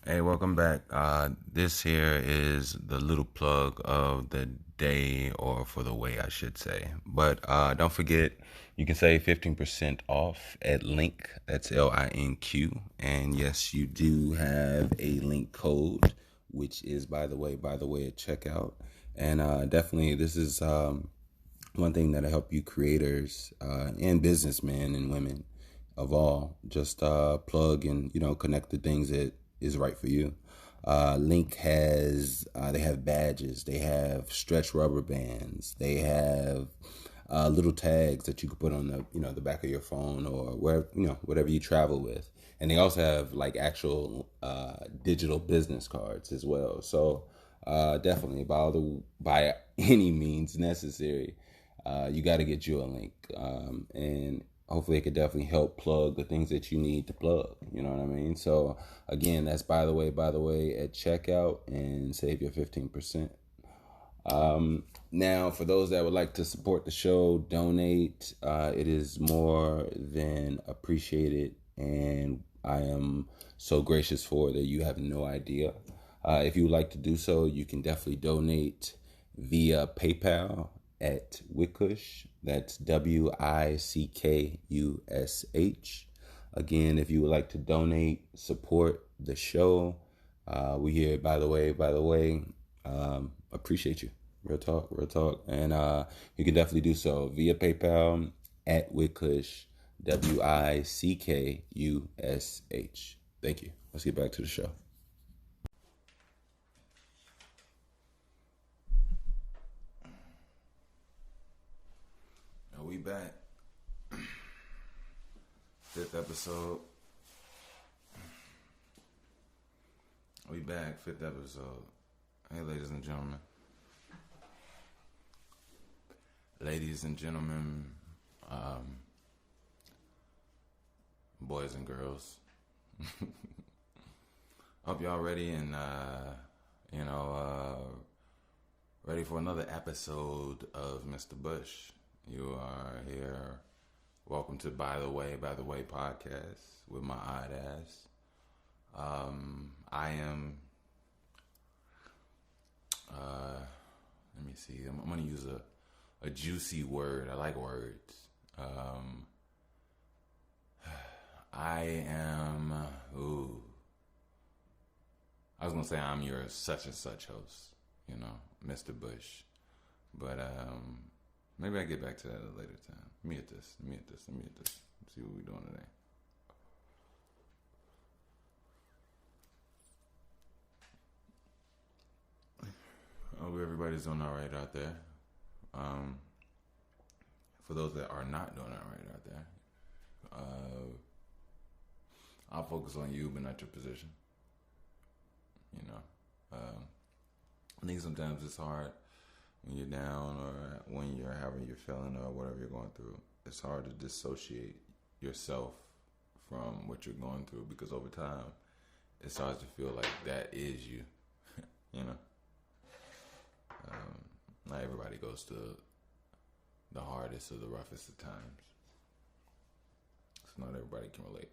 Hey, welcome back. This here is the little plug of the day, or for the way, I should say. But don't forget, you can save 15% off at Link. That's LINQ. And yes, you do have a link code, which is, by the way, at checkout. And definitely, this is one thing that'll help you creators and businessmen and women of all just plug and connect the things that is right for you. Link has they have badges, they have stretch rubber bands, they have little tags that you can put on the back of your phone or wherever whatever you travel with, and they also have like actual digital business cards as well. So definitely by any means necessary, you got to get you a link, and hopefully it could definitely help plug the things that you need to plug. You know what I mean? So again, that's by the way at checkout, and save your 15%. Now, for those that would like to support the show, donate. It is more than appreciated, and I am so gracious for that you have no idea. If you would like to do so, you can definitely donate via PayPal at Wickush. That's WICKUSH. Again, if you would like to donate, support the show, we here, by the way, appreciate you. Real talk, real talk. And you can definitely do so via PayPal at Wickush, WICKUSH. Thank you. Let's get back to the show. Are we back? Fifth episode. We back, fifth episode. Hey, ladies and gentlemen. Ladies and gentlemen, um, boys and girls. Hope y'all ready and ready for another episode of Mr. Bush. You are here. Welcome to By the Way podcast with my odd ass. I am. Let me see. I'm gonna use a juicy word. I like words. I am. Ooh. I was gonna say I'm your such and such host. Mr. Bush. But maybe I get back to that at a later time. Let me hit this. See what we're doing today. I hope everybody's doing all right out there. Um, for those that are not doing all right out there, I'll focus on you, but not your position. You know, I think sometimes it's hard when you're down or when you're having your feeling or whatever you're going through. It's hard to dissociate yourself from what you're going through, because over time it starts to feel like that is you. you know, not everybody goes to the hardest or the roughest of times, so not everybody can relate.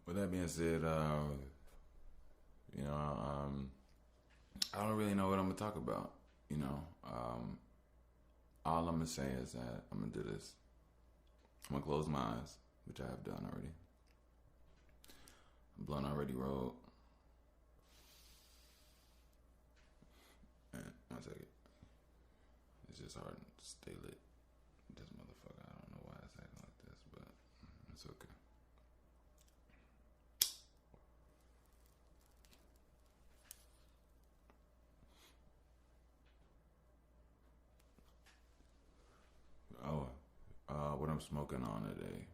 With that being said, I don't really know what I'm gonna talk about. All I'm gonna say is that I'm gonna do this. I'm gonna close my eyes, which I have done already. Blunt already rolled. And one second. It's just hard to stay lit. This motherfucker, I don't know why it's acting like this, but it's okay. Oh, what I'm smoking on today.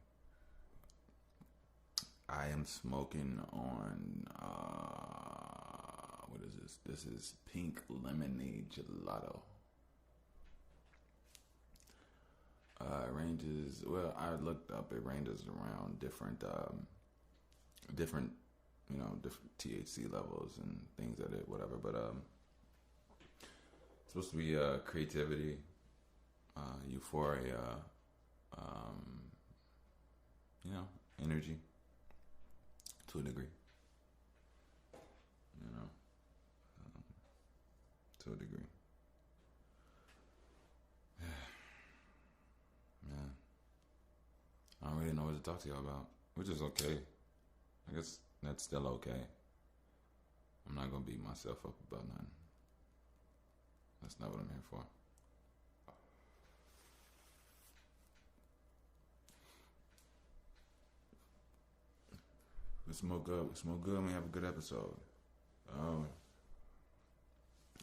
I am smoking on, what is this? This is pink lemonade gelato. It ranges, well, I looked up, it ranges around different, different THC levels and things that it, whatever. But supposed to be creativity, euphoria, um, you know, energy to a degree. You know, to a degree. Man, I don't really know what to talk to y'all about, which is okay. I guess that's still okay. I'm not gonna beat myself up about nothing. That's not what I'm here for. We smoke good. We smoke good. And we have a good episode. Um,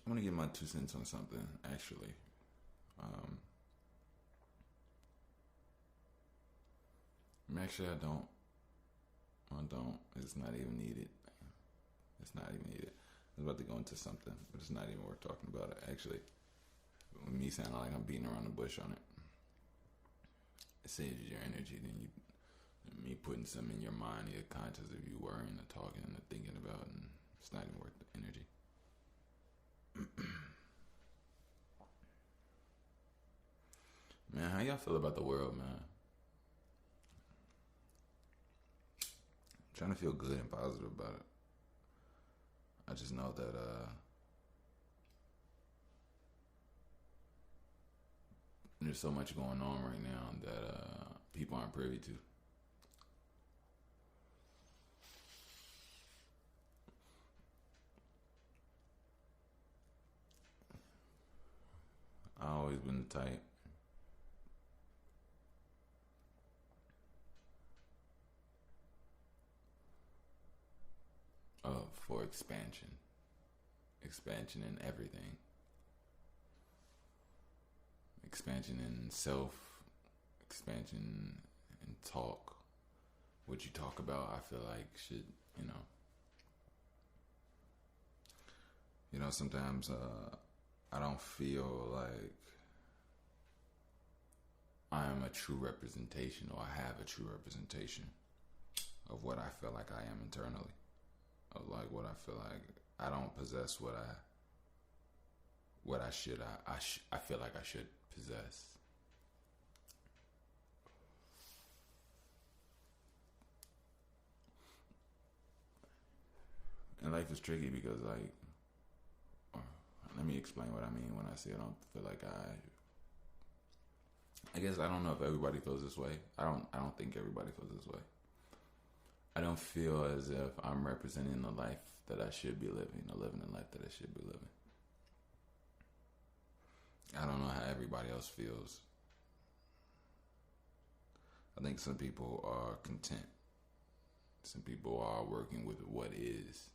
I'm gonna give my 2 cents on something. Actually, um, actually, I don't. I don't. It's not even needed. It's not even needed. I was about to go into something, but it's not even worth talking about it. Actually, me sounding like I'm beating around the bush on it. It saves your energy. Then you, me putting something in your mind, your conscious of you worrying or talking or thinking about, and it's not even worth the energy. Man, how y'all feel about the world, man? I'm trying to feel good and positive about it. I just know that there's so much going on right now that people aren't privy to. I've always been the type for expansion in everything, expansion in self, expansion in talk. What you talk about, I feel like should, sometimes I don't feel like I am a true representation, or I have a true representation of what I feel like I am internally, of like what I feel like. I don't possess what I should. I feel like I should possess. And life is tricky because, like, let me explain what I mean when I say I don't feel like I guess I don't know if everybody feels this way. I don't think everybody feels this way. I don't feel as if I'm representing the life that I should be living, or living the life that I should be living. I don't know how everybody else feels. I think some people are content. Some people are working with what is.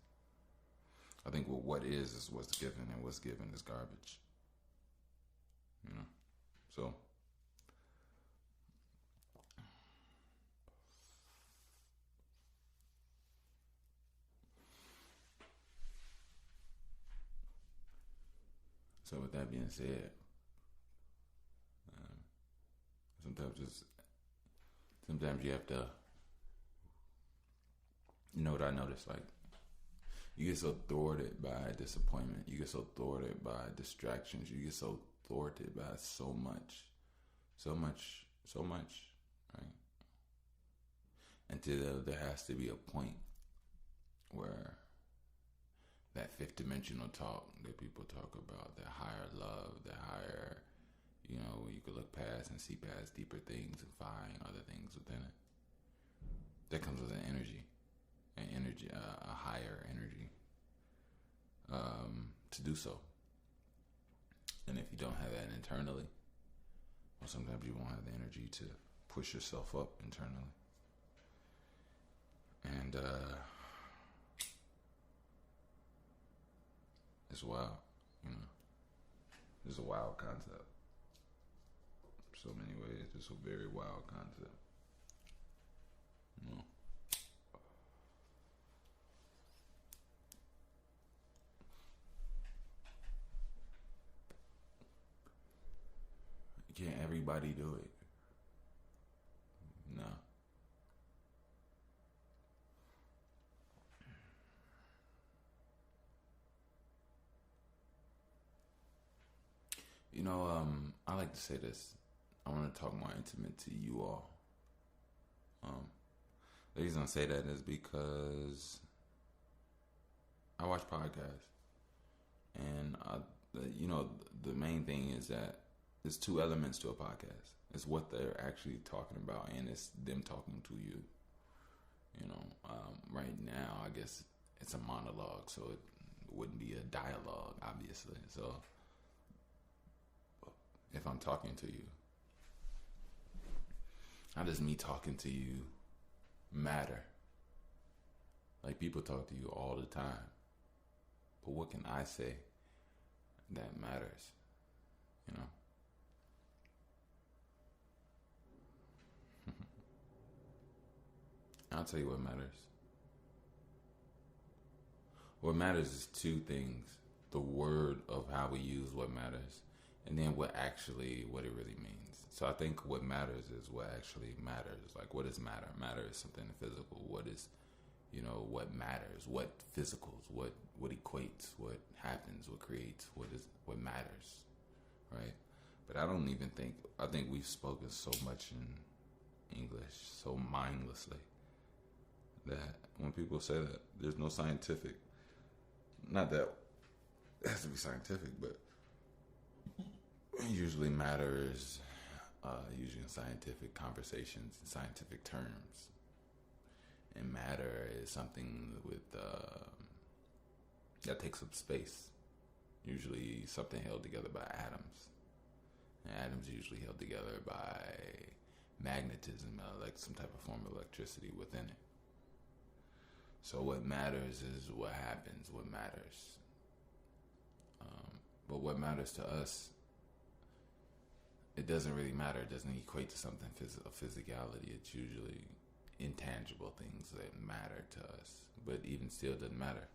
I think what is what's given, and what's given is garbage. So with that being said, sometimes you have to, what I noticed, like, you get so thwarted by disappointment, you get so thwarted by distractions, you get so thwarted by so much, right? Until there has to be a point where that fifth dimensional talk that people talk about, that higher love, that higher, you could look past and see past deeper things and find other things within it. That comes with an energy, a higher energy, to do so. And if you don't have that internally, well, sometimes you won't have the energy to push yourself up internally. And it's wild, It's a wild concept. So many ways, it's a very wild concept. Can't everybody do it? No. I like to say this. I want to talk more intimate to you all. Um, the reason I say that is because I watch podcasts, and the main thing is that there's two elements to a podcast. It's what they're actually talking about, and it's them talking to you. Right now, I guess it's a monologue, so it wouldn't be a dialogue, obviously. So if I'm talking to you, how does me talking to you matter? Like, people talk to you all the time, but what can I say that matters? You know? I'll tell you what matters. What matters is two things: the word of how we use what matters, and then what it really means. So I think what matters is what actually matters. Like, what does matter? Matter is something physical. What is, what matters? What physicals? What equates? What happens? What creates? What matters? Right? But I think we've spoken so much in English so mindlessly that when people say that there's no scientific, not that it has to be scientific, but usually matters, usually in scientific conversations, in scientific terms. And matter is something that takes up space. Usually something held together by atoms. And atoms are usually held together by magnetism, like some type of form of electricity within it. So what matters is what happens, what matters. But what matters to us, it doesn't really matter. It doesn't equate to something of physicality. It's usually intangible things that matter to us. But even still, it doesn't matter.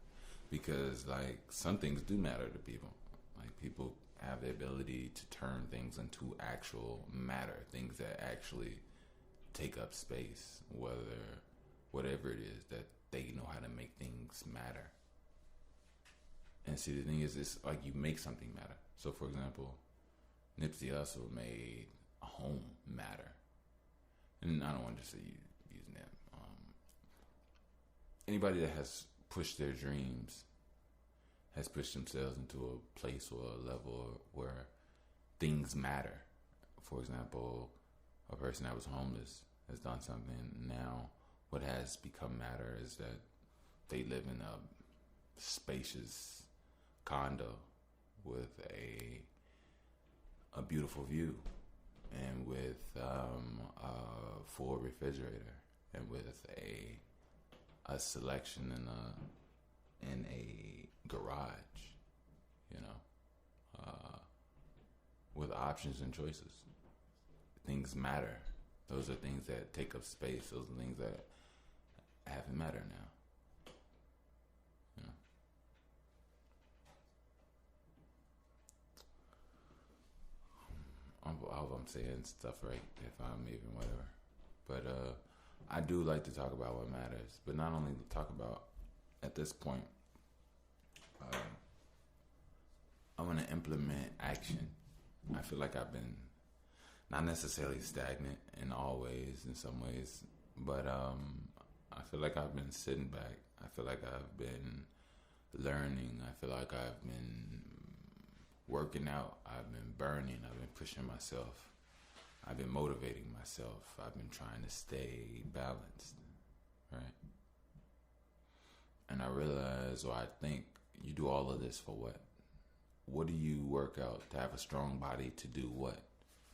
Because, like, some things do matter to people. Like, people have the ability to turn things into actual matter, things that actually take up space, whatever it is, that they know how to make things matter. And see, the thing is, it's like you make something matter. So, for example, Nipsey Hussle made a home matter. And I don't want to say using that. Anybody that has pushed their dreams has pushed themselves into a place or a level where things matter. For example, a person that was homeless has done something. Now, what has become matter is that they live in a spacious condo with a beautiful view, and with a full refrigerator, and with a selection in a garage, with options and choices. Things matter. Those are things that take up space. Those are things that haven't matter now. I hope I'm saying stuff right, if I'm even whatever. But I do like to talk about what matters, but not only talk about. At this point, I want to implement action. I feel like I've been not necessarily stagnant in all ways, in some ways, but I feel like I've been sitting back. I feel like I've been learning. I feel like I've been working out. I've been burning. I've been pushing myself. I've been motivating myself. I've been trying to stay balanced, right? And I realize, or I think, you do all of this for what? What do you work out to have a strong body to do what?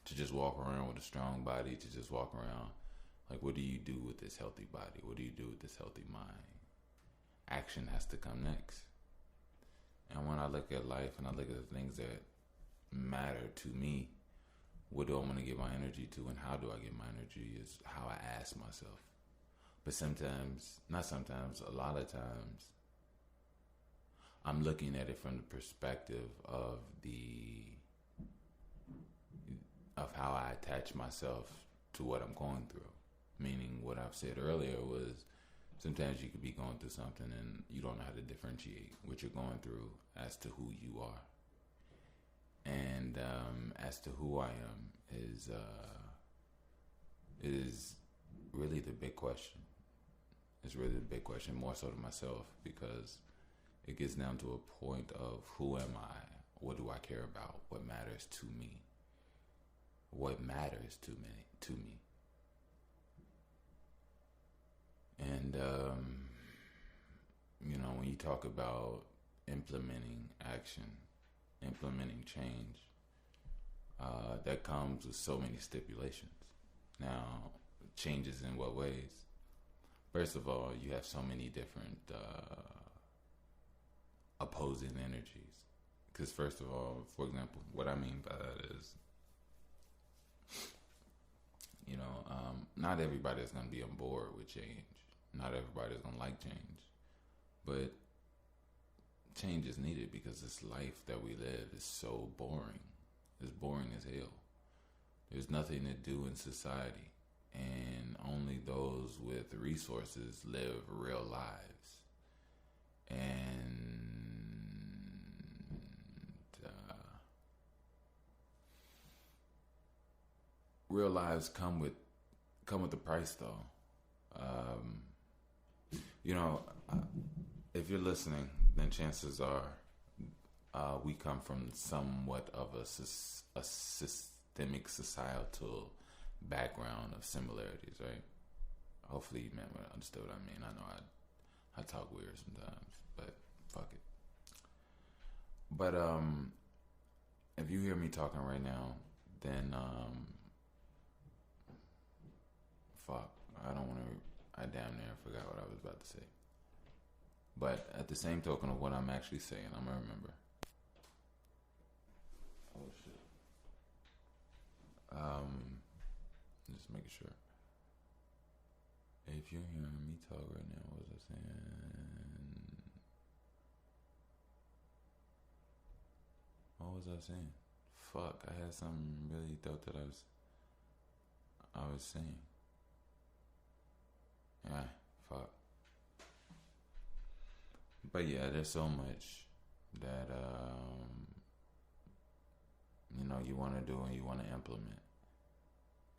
To just walk around with a strong body, to just walk around. Like, what do you do with this healthy body? What do you do with this healthy mind? Action has to come next. And when I look at life and I look at the things that matter to me, what do I want to give my energy to, and how do I get my energy is how I ask myself. But sometimes, not sometimes, a lot of times, I'm looking at it from the perspective of how I attach myself to what I'm going through. Meaning, what I've said earlier was, sometimes you could be going through something and you don't know how to differentiate what you're going through as to who you are. And as to who I am is really the big question. It's really the big question, more so to myself, because it gets down to a point of who am I? What do I care about? What matters to me? What matters to me? And when you talk about implementing action, implementing change, that comes with so many stipulations. Now, changes in what ways? First of all, you have so many different opposing energies. Because first of all, for example, what I mean by that is, not everybody is going to be on board with change. Not everybody is going to like change. But change is needed because this life that we live is so boring. It's boring as hell. There's nothing to do in society. And only those with resources live real lives. And real lives come with the price, though. If you're listening, then chances are we come from somewhat of a systemic societal background of similarities, right? Hopefully you understood what I mean. I know I talk weird sometimes, but fuck it. But if you hear me talking right now, then fuck, I damn near forgot what I was about to say. But at the same token of what I'm actually saying, I'm gonna remember. Oh shit. Just making sure. If you're hearing me talk right now, what was I saying? What was I saying? Fuck, I had something really dope that I was saying. Yeah, fuck. But yeah, there's so much that you want to do and you want to implement,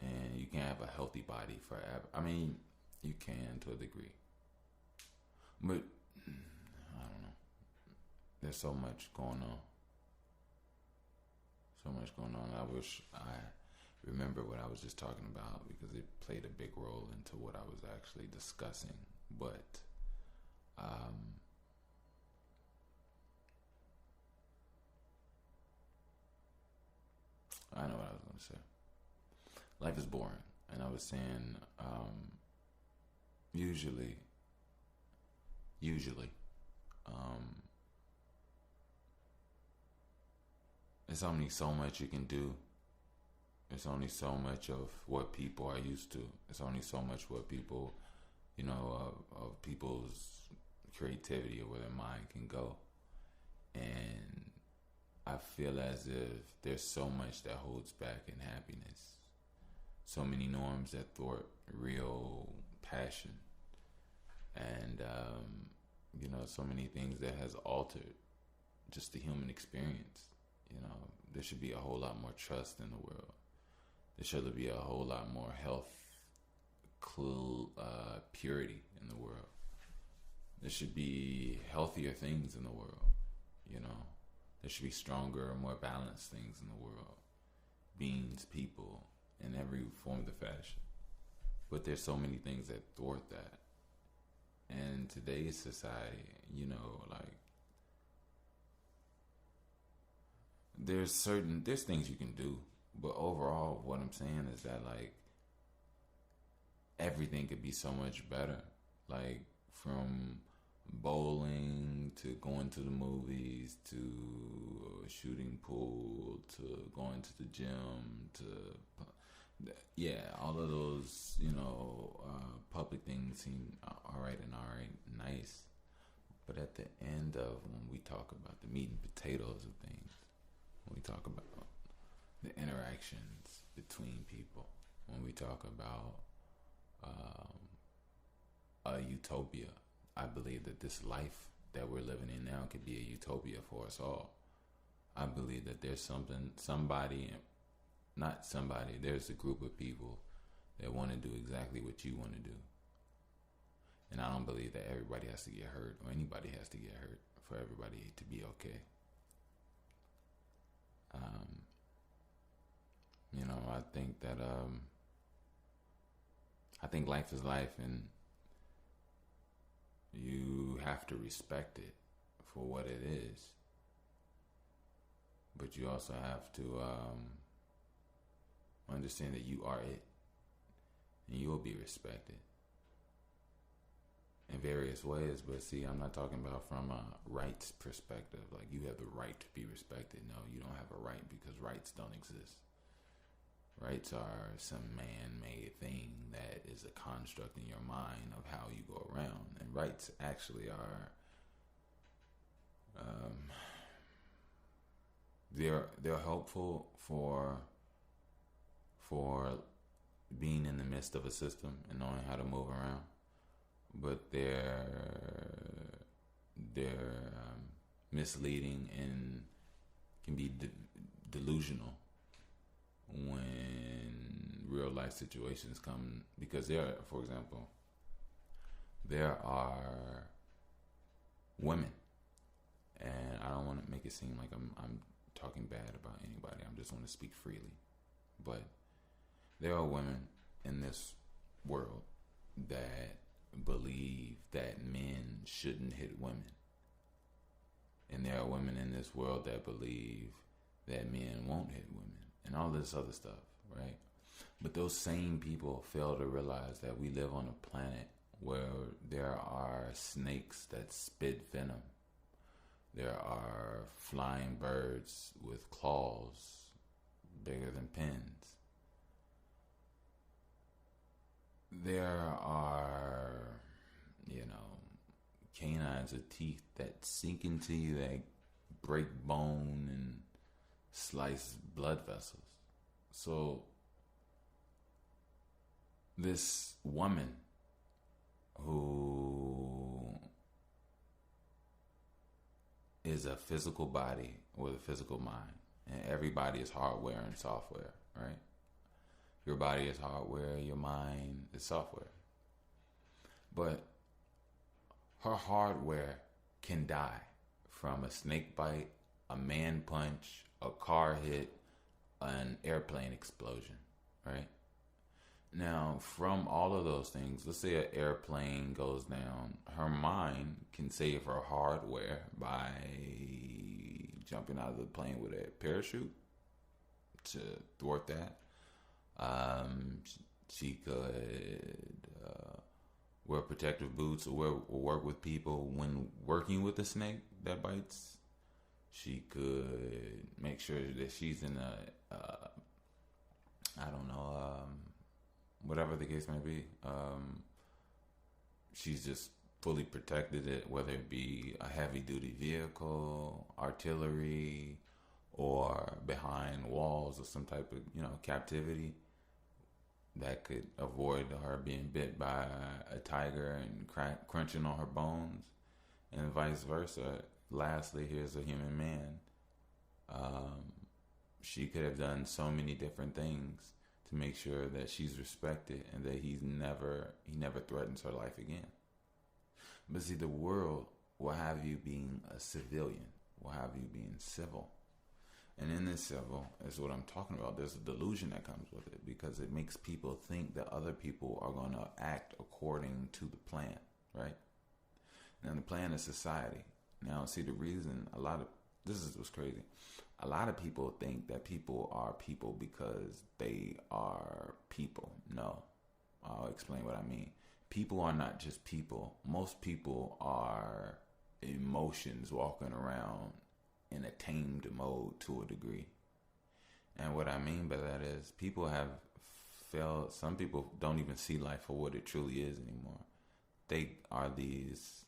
and you can't have a healthy body forever. I mean, you can to a degree, but I don't know. There's so much going on. So much going on. I wish I remember what I was just talking about because it played a big role into what I was actually discussing. But I know what I was going to say. Life is boring. And I was saying, usually, it's only so much you can do. It's only so much of what people are used to. It's only so much what people, of people's creativity or where their mind can go. And I feel as if there's so much that holds back in happiness. So many norms that thwart real passion. And, so many things that has altered just the human experience. There should be a whole lot more trust in the world. There should be a whole lot more health, purity in the world. There should be healthier things in the world. There should be stronger, more balanced things in the world. Beings, people, in every form of the fashion. But there's so many things that thwart that. And today's society, there's things you can do, but overall what I'm saying is that everything could be so much better, from bowling to going to the movies to a shooting pool to going to the gym to all of those public things seem alright and nice, but at the end of when we talk about the meat and potatoes of things, when we talk about the interactions between people, when we talk about a utopia, I believe that this life that we're living in now could be a utopia for us all. I believe that there's somebody, not somebody, there's a group of people that want to do exactly what you want to do. And I don't believe that everybody has to get hurt or anybody has to get hurt for everybody to be okay. I think that I think life is life, and you have to respect it for what it is. But you also have to understand that you are it, and you will be respected in various ways. But see, I'm not talking about from a rights perspective. Like, you have the right to be respected. No, you don't have a right, because rights don't exist. Rights are some man-made thing that is a construct in your mind of how you go around. And rights actually are, they're helpful for being in the midst of a system and knowing how to move around, but they're misleading and can be delusional when real life situations come, because for example, there are women, and I don't want to make it seem like I'm talking bad about anybody. I just want to speak freely, but there are women in this world that believe that men shouldn't hit women, and there are women in this world that believe that men won't hit women, and all this other stuff, right? But those same people fail to realize that we live on a planet where there are snakes that spit venom. There are flying birds with claws bigger than pins. There are, canines with teeth that sink into you, that break bone and slice blood vessels. So this woman who is a physical body with a physical mind, and everybody is hardware and software, right? Your body is hardware, your mind is software. But her hardware can die from a snake bite, a man punch, a car hit, an airplane explosion, right? Now, from all of those things, let's say an airplane goes down, her mind can save her hardware by jumping out of the plane with a parachute to thwart that. She could wear protective boots, or work with people when working with a snake that bites. She could make sure that she's in whatever the case may be. She's just fully protected it, whether it be a heavy duty vehicle, artillery, or behind walls, or some type of, captivity that could avoid her being bit by a tiger and crunching on her bones, and vice versa. Lastly, here's a human man. She could have done so many different things to make sure that she's respected and that he never threatens her life again. But see, the world will have you being a civilian, will have you being civil. And in this civil is what I'm talking about. There's a delusion that comes with it, because it makes people think that other people are going to act according to the plan, right? Now, the plan is society. Now, see, the reason this is what's crazy. A lot of people think that people are people because they are people. No, I'll explain what I mean. People are not just people. Most people are emotions walking around in a tamed mode to a degree. And what I mean by that is, people have failed. Some people don't even see life for what it truly is anymore. They are these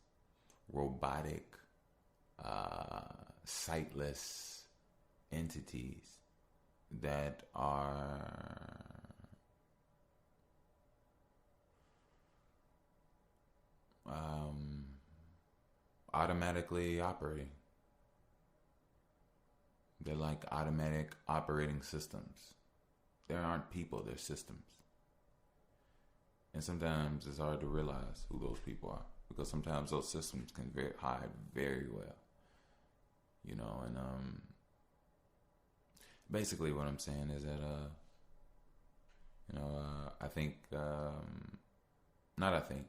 robotic, sightless entities that are automatically operating. They're like automatic operating systems. There aren't people, they're systems. And sometimes it's hard to realize who those people are because sometimes those systems can hide very well. And basically what I'm saying is that I think not I think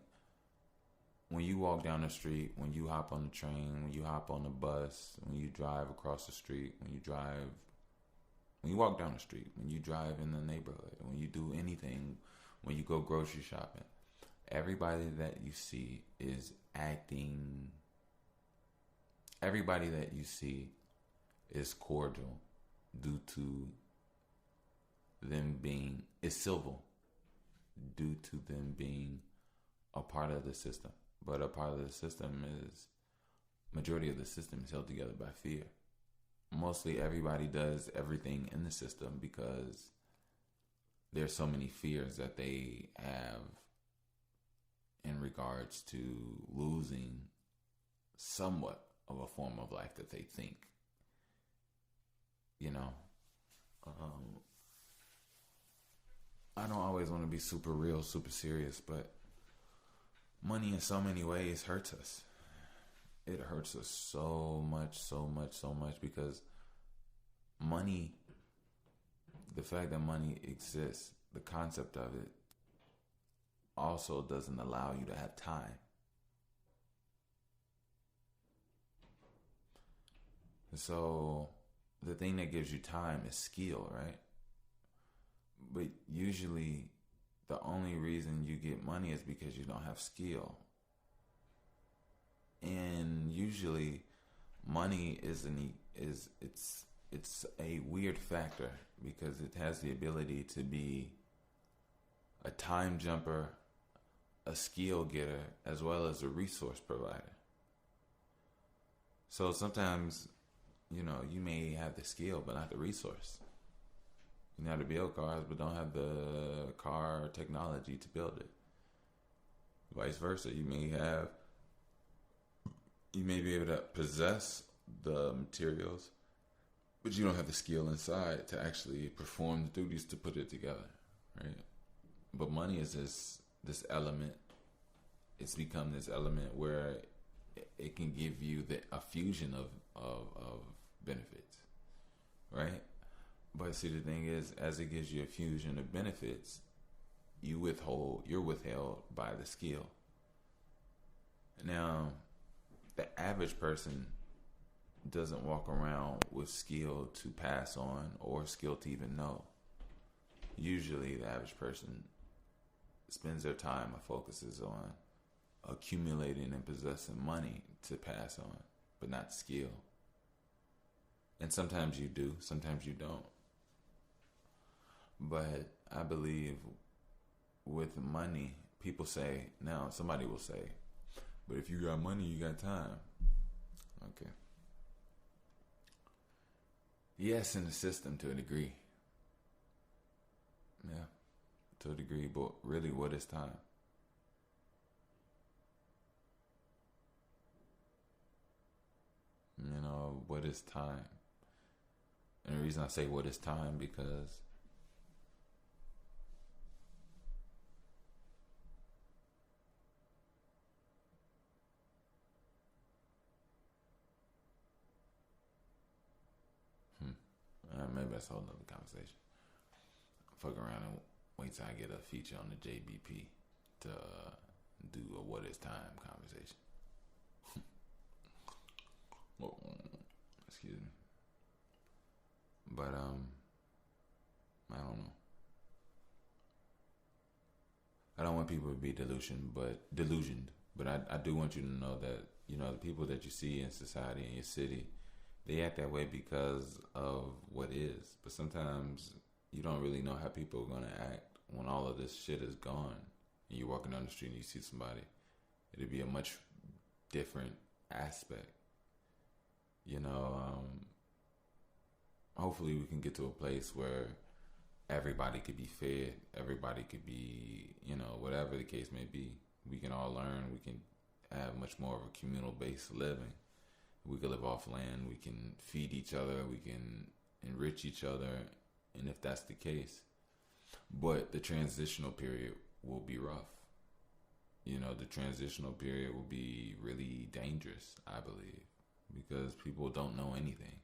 when you walk down the street, when you hop on the train, when you hop on the bus, when you drive across the street, when you walk down the street, when you drive in the neighborhood, when you do anything, when you go grocery shopping, everybody that you see is acting, everybody that you see is cordial due to them being, is civil due to them being a part of the system. But a part of the system is, majority of the system is held together by fear. Mostly everybody does everything in the system because there's so many fears that they have in regards to losing somewhat of a form of life that they think. I don't always want to be super real, super serious, but money in so many ways hurts us. It hurts us so much because money, the fact that money exists, the concept of it also doesn't allow you to have time. So the thing that gives you time is skill, right? But usually the only reason you get money is because you don't have skill. And usually money is a weird factor because it has the ability to be a time jumper, a skill getter, as well as a resource provider. So sometimes, you may have the skill but not the resource. You know how to build cars but don't have the car technology to build it. Vice versa, you may be able to possess the materials, but you don't have the skill inside to actually perform the duties to put it together, right? But money is this element. It's become this element where it can give you a fusion of benefits, right? But see, the thing is, as it gives you a fusion of benefits, you're withheld by the skill. Now, the average person doesn't walk around with skill to pass on or skill to even know. Usually the average person spends their time or focuses on accumulating and possessing money to pass on, but not skill. And sometimes you do, sometimes you don't. But I believe with money, people say, now somebody will say, but if you got money, you got time. Okay. Yes, in the system to a degree. Yeah, to a degree, but really, what is time? What is time? And the reason I say what is time because maybe that's a whole nother conversation. Fuck around and wait till I get a feature on the JBP to do a what is time conversation. Well, excuse me. But I don't know. I don't want people to be delusioned, but I do want you to know that the people that you see in society in your city, they act that way because of what is. But sometimes you don't really know how people are gonna act when all of this shit is gone. And you're walking down the street and you see somebody, it'd be a much different aspect. Hopefully we can get to a place where everybody could be fed, everybody could be, whatever the case may be. We can all learn, we can have much more of a communal based living. We can live off land. We can feed each other. We can enrich each other. And if that's the case, but the transitional period will be rough. The transitional period will be really dangerous, I believe, because people don't know anything.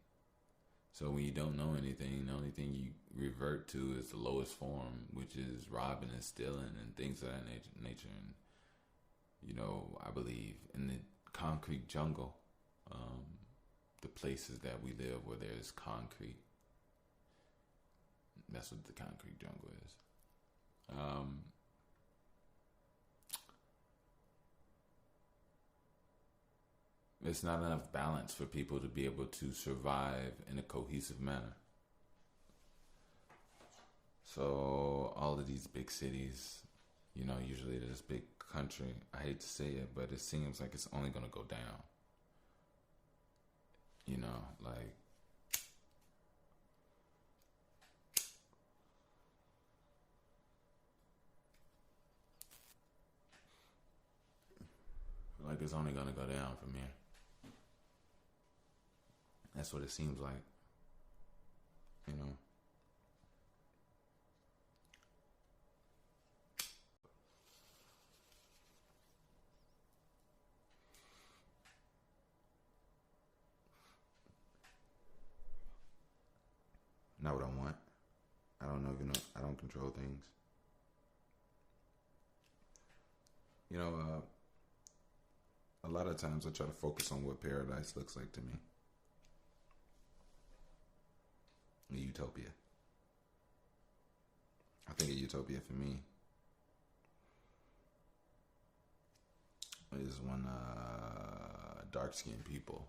So when you don't know anything, the only thing you revert to is the lowest form, which is robbing and stealing and things of that nature. And I believe in the concrete jungle, the places that we live where there's concrete. That's what the concrete jungle is. It's not enough balance for people to be able to survive in a cohesive manner. So all of these big cities, usually this big country, I hate to say it, but it seems like it's only going to go down. Like, it's only going to go down from here. That's what it seems like. Not what I want. I don't even know. I don't control things. A lot of times I try to focus on what paradise looks like to me. A utopia. I think a utopia for me is when dark-skinned people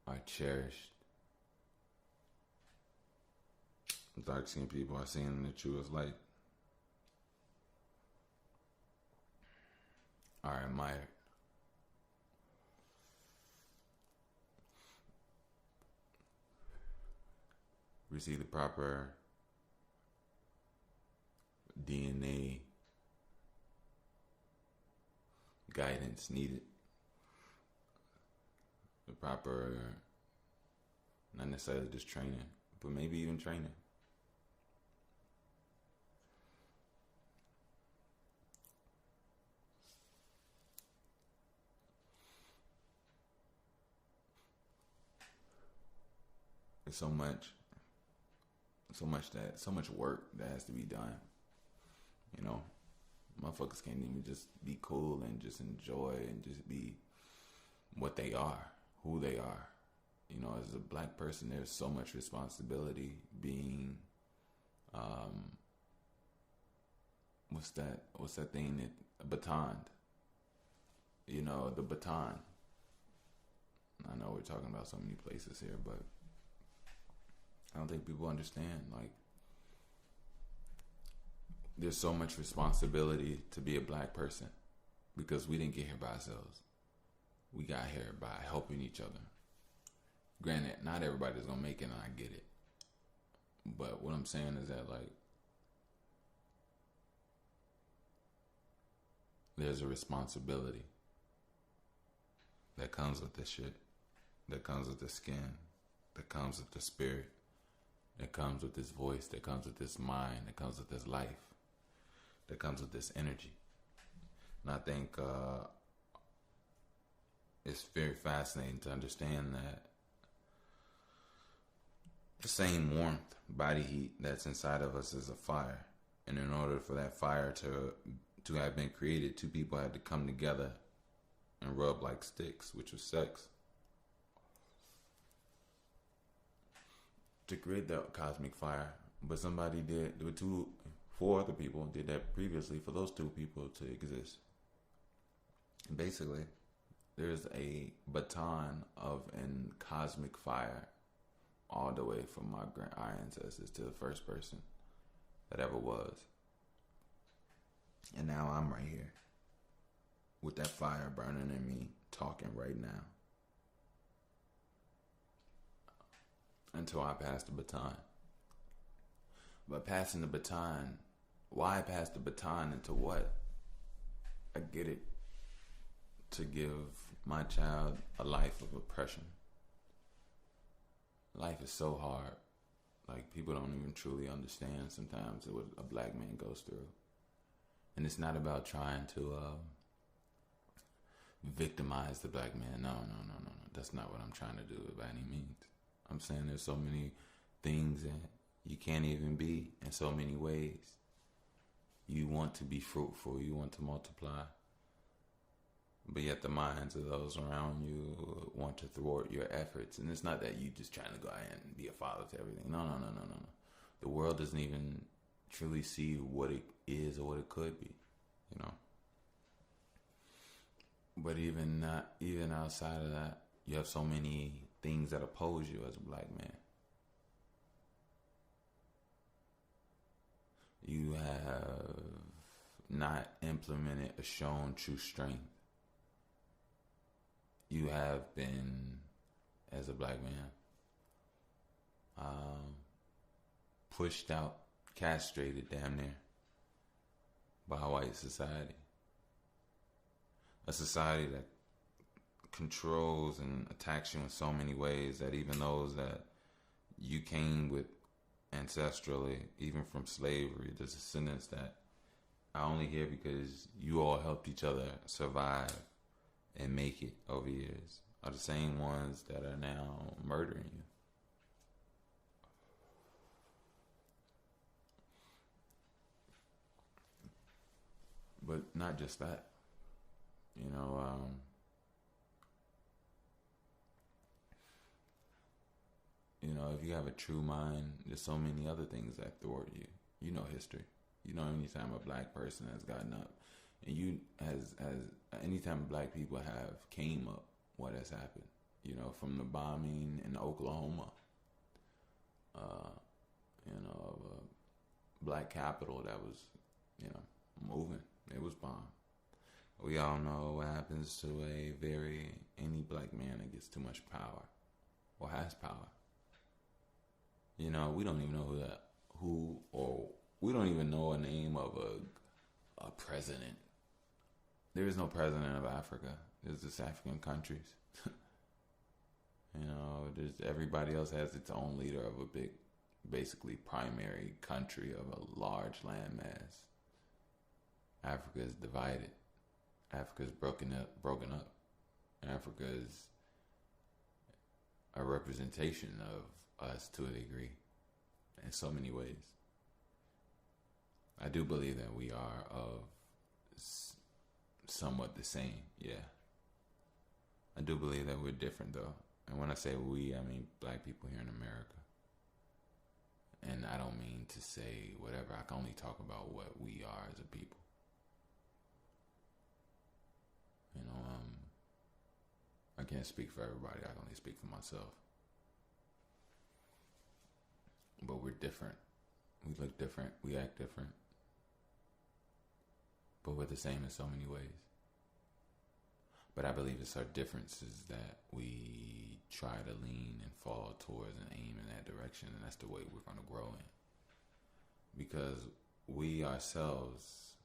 are cherished. Dark-skinned people are seen in the truest light. Are admired. Receive the proper DNA guidance needed. The proper, not necessarily just training, but maybe even training. There's so much work that has to be done. Motherfuckers can't even just be cool and just enjoy and just be what they are, who they are. As a black person, there's so much responsibility being, what's that thing that batoned? The baton. I know we're talking about so many places here, but I don't think people understand. Like, there's so much responsibility to be a black person because we didn't get here by ourselves. We got here by helping each other. Granted, not everybody's gonna make it, and I get it. But what I'm saying is that, like, there's a responsibility that comes with this shit, that comes with the skin, that comes with the spirit, that comes with this voice, that comes with this mind, that comes with this life, that comes with this energy. And I think it's very fascinating to understand that the same warmth, body heat that's inside of us is a fire. And in order for that fire to have been created, two people had to come together and rub like sticks, which was sex, to create that cosmic fire. But somebody did, four other people did that previously for those two people to exist. And basically, there's a baton of an cosmic fire all the way from our ancestors to the first person that ever was. And now I'm right here with that fire burning in me, talking right now. Until I pass the baton. But passing the baton, why pass the baton into what? I get it. to give my child a life of oppression. Life is so hard. Like, people don't even truly understand sometimes what a black man goes through. And it's not about trying to victimize the black man. No. That's not what I'm trying to do by any means. I'm saying there's so many things that you can't even be in so many ways. You want to be fruitful. You want to multiply. But yet the minds of those around you want to thwart your efforts. And it's not that you just trying to go out and be a father to everything. No. The world doesn't even truly see what it is or what it could be, you know. But even outside of that, you have so many things that oppose you as a black man. You have not implemented a shown true strength. You have been, as a black man, pushed out, castrated damn near, by white society. A society that controls and attacks you in so many ways that even those that you came with ancestrally, even from slavery, the descendants that are only here because you all helped each other survive and make it over years, are the same ones that are now murdering you. But not just that, you know. If you have a true mind, there's so many other things that thwart you. You know history. You know, anytime a black person has gotten up, and anytime black people have came up, what has happened? You know, from the bombing in Oklahoma, of a black capital that was, moving. It was bombed. We all know what happens to any black man that gets too much power or has power. You know, we don't even know we don't even know a name of a president. There is no president of Africa. There's just African countries. Everybody else has its own leader of a big, basically primary country of a large landmass. Africa is divided. Africa is broken up. Africa is a representation of us to a degree, in so many ways. I do believe that we are of somewhat the same, yeah. I do believe that we're different, though. And when I say we, I mean black people here in America. And I don't mean to say whatever. I can only talk about what we are as a people. I can't speak for everybody. I can only speak for myself. But we're different. We look different. We act different. But we're the same in so many ways. But I believe it's our differences that we try to lean and fall towards and aim in that direction. And that's the way we're going to grow in. Because we ourselves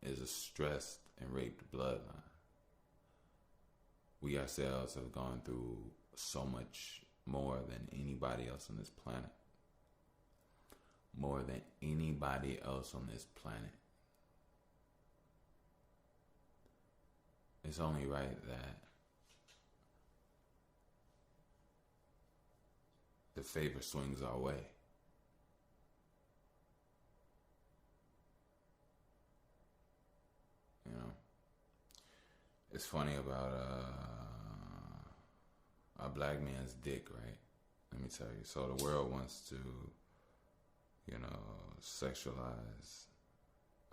is a stressed and raped bloodline. We ourselves have gone through so much more than anybody else on this planet. More than anybody else on this planet. It's only right that the favor swings our way. It's funny about a black man's dick, right? Let me tell you. So the world wants to, sexualize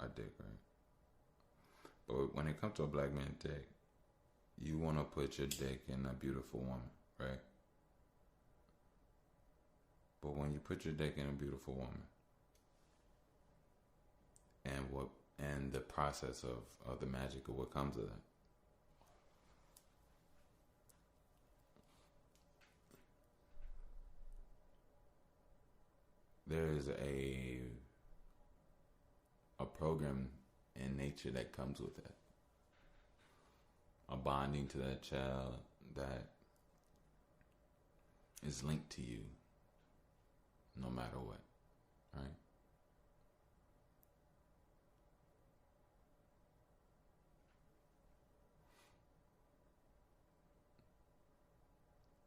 our dick, right? But when it comes to a black man's dick, you want to put your dick in a beautiful woman, right? But when you put your dick in a beautiful woman, and the process of the magic of what comes of that, there is a program in nature that comes with it. a bonding to that child that is linked to you no matter what, right?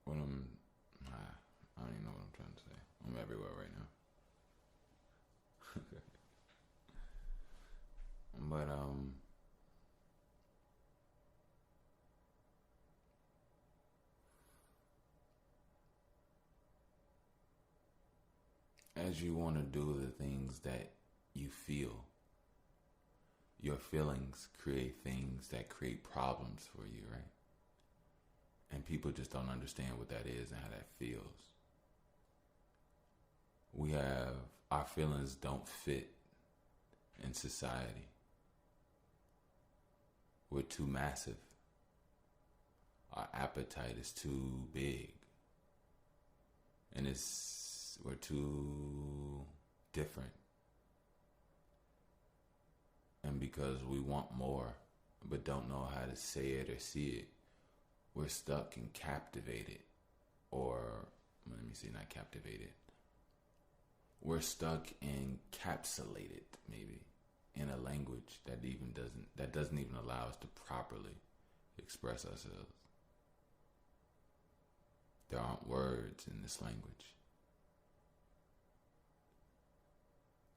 What I don't even know what I'm trying to say. I'm everywhere right now. But as you want to do the things that you feel, your feelings create things that create problems for you, right? And people just don't understand what that is and how that feels. Our feelings don't fit in society. We're too massive. Our appetite is too big. And we're too different. And because we want more, but don't know how to say it or see it, we're stuck and captivated. Or, let me see, not captivated. We're stuck and encapsulated, maybe, in a language that doesn't even allow us to properly express ourselves. There aren't words in this language.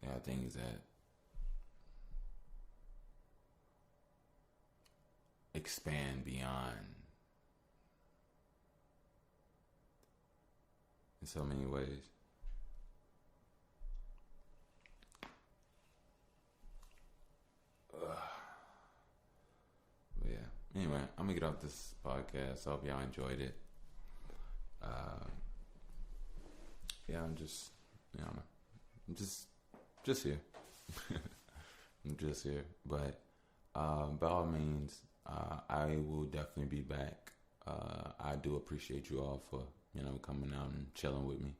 There are things that expand beyond in so many ways. But yeah. Anyway, I'm gonna get off this podcast. I hope y'all enjoyed it. Yeah, I'm just here. I'm just here. But by all means, I will definitely be back. I do appreciate you all for coming out and chilling with me.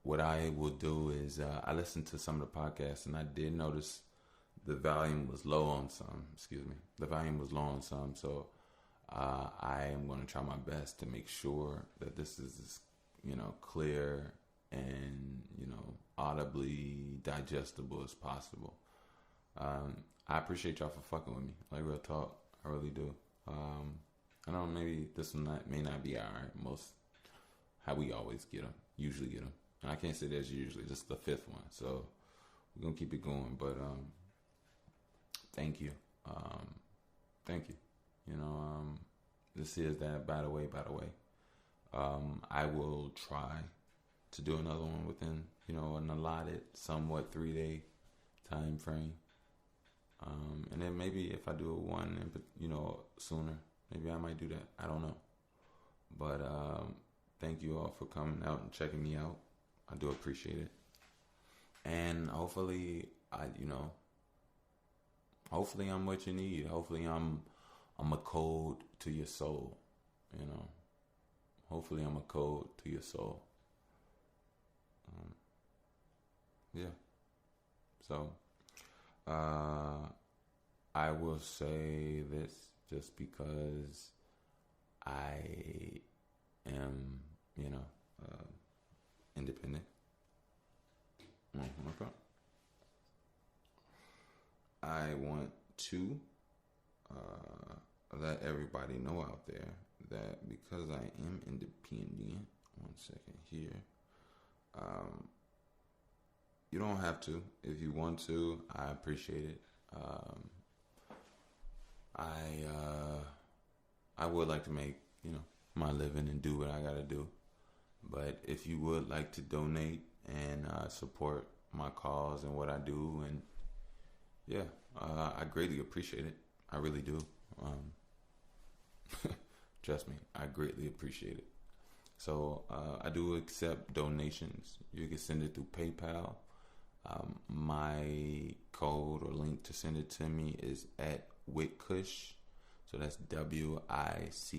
What I will do is I listened to some of the podcasts and I did notice the volume was low on some. The volume was low on some, so I am going to try my best to make sure that this is as clear and audibly digestible as possible. I appreciate y'all for fucking with me. Like, real talk, I really do. I know maybe this one may not be alright. Most how we always usually get them. And I can't say that's usually. This is the fifth one, so we're gonna keep it going. But thank you, thank you. This is that. By the way, I will try to do another one within an allotted, somewhat 3-day time frame. And then maybe if I do one, sooner, maybe I might do that. I don't know. But thank you all for coming out and checking me out. I do appreciate it. And hopefully hopefully I'm what you need. Hopefully I'm a code to your soul. Hopefully I'm a code to your soul. Yeah. So I will say this just because I am, independent. Okay. I want to let everybody know out there that because I am independent, one second here, you don't have to. If you want to, I appreciate it. I would like to make, my living and do what I gotta do. But if you would like to donate and support my cause and what I do, and I greatly appreciate it. I really do. Trust me, I greatly appreciate it. So I do accept donations. You can send it through PayPal. My code or link to send it to me is at Wickush. So that's WICKUSH.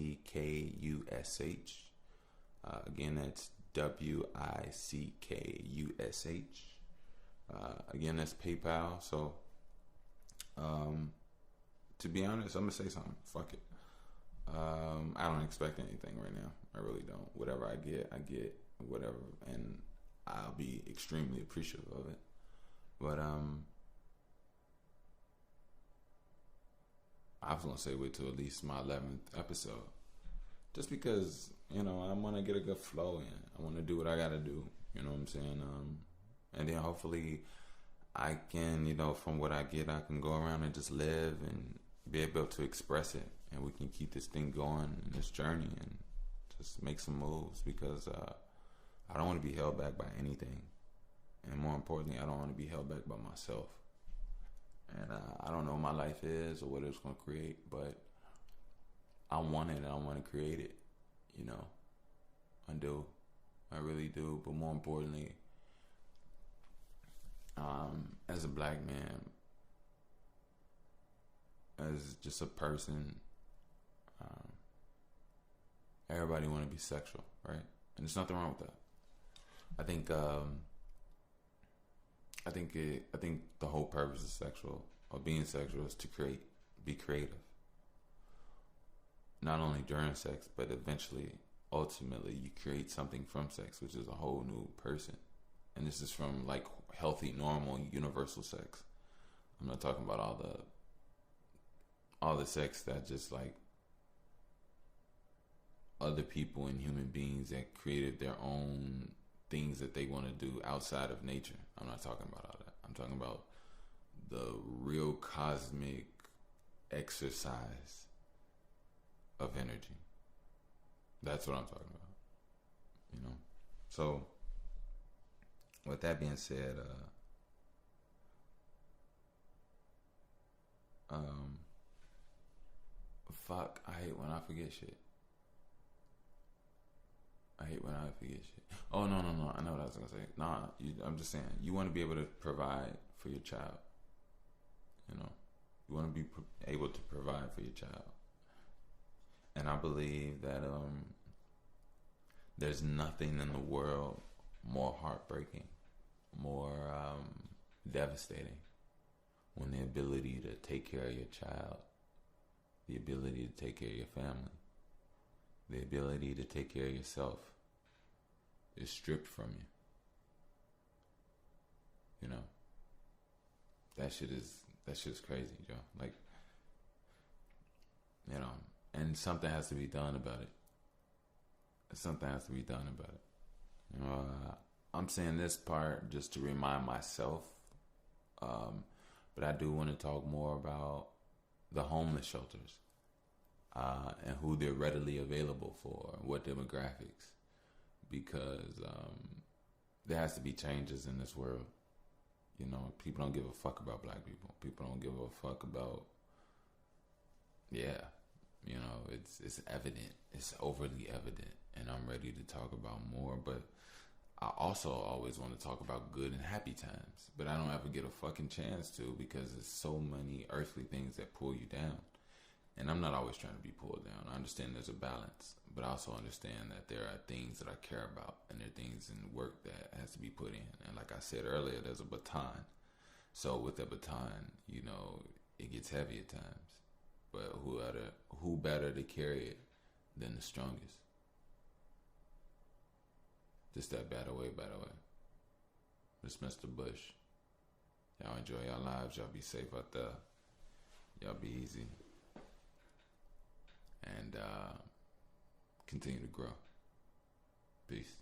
Again, that's WICKUSH. Again, that's PayPal. So To be honest, I'm gonna say something. Fuck it. I don't expect anything right now. I really don't. Whatever I get, whatever, and I'll be extremely appreciative of it. But I was gonna say wait till at least my 11th episode, just because I want to get a good flow in. I want to do what I gotta do. You know what I'm saying? And then hopefully I can, from what I get, I can go around and just live and be able to express it, and we can keep this thing going in this journey and just make some moves because I don't want to be held back by anything, and more importantly, I don't want to be held back by myself. And I don't know what my life is or what it's going to create, but I want it and I want to create it. I do, I really do. But more importantly, as a black man, as just a person, everybody want to be sexual, right? And there's nothing wrong with that. I think the whole purpose of sexual or being sexual is to be creative. Not only during sex, but eventually, ultimately, you create something from sex, which is a whole new person. And this is from like healthy, normal, universal sex. I'm not talking about all the sex that just like other people and human beings that created their own things that they want to do outside of nature. I'm not talking about all that. I'm talking about the real cosmic exercise of energy. That's what I'm talking about. So with that being said, fuck, I hate when I forget shit. Oh, no. I know what I was going to say. I'm just saying, you want to be able to provide for your child. You want to be able to provide for your child. And I believe that there's nothing in the world more heartbreaking, more devastating when the ability to take care of your child, the ability to take care of your family, the ability to take care of yourself is stripped from you. That shit is crazy, Joe. Like, and something has to be done about it. I'm saying this part just to remind myself, but I do want to talk more about the homeless shelters and who they're readily available for, what demographics, because there has to be changes in this world. People don't give a fuck about black people. People don't give a fuck about, it's evident. It's overly evident. And I'm ready to talk about more, but I also always want to talk about good and happy times, but I don't ever get a fucking chance to because there's so many earthly things that pull you down. And I'm not always trying to be pulled down. I understand there's a balance, but I also understand that there are things that I care about and there are things in work that has to be put in. And like I said earlier, there's a baton. So with the baton, it gets heavy at times. But who better to carry it than the strongest? Just that by the way. This Mr. Bush. Y'all enjoy your lives. Y'all be safe out there. Y'all be easy. And continue to grow. Peace.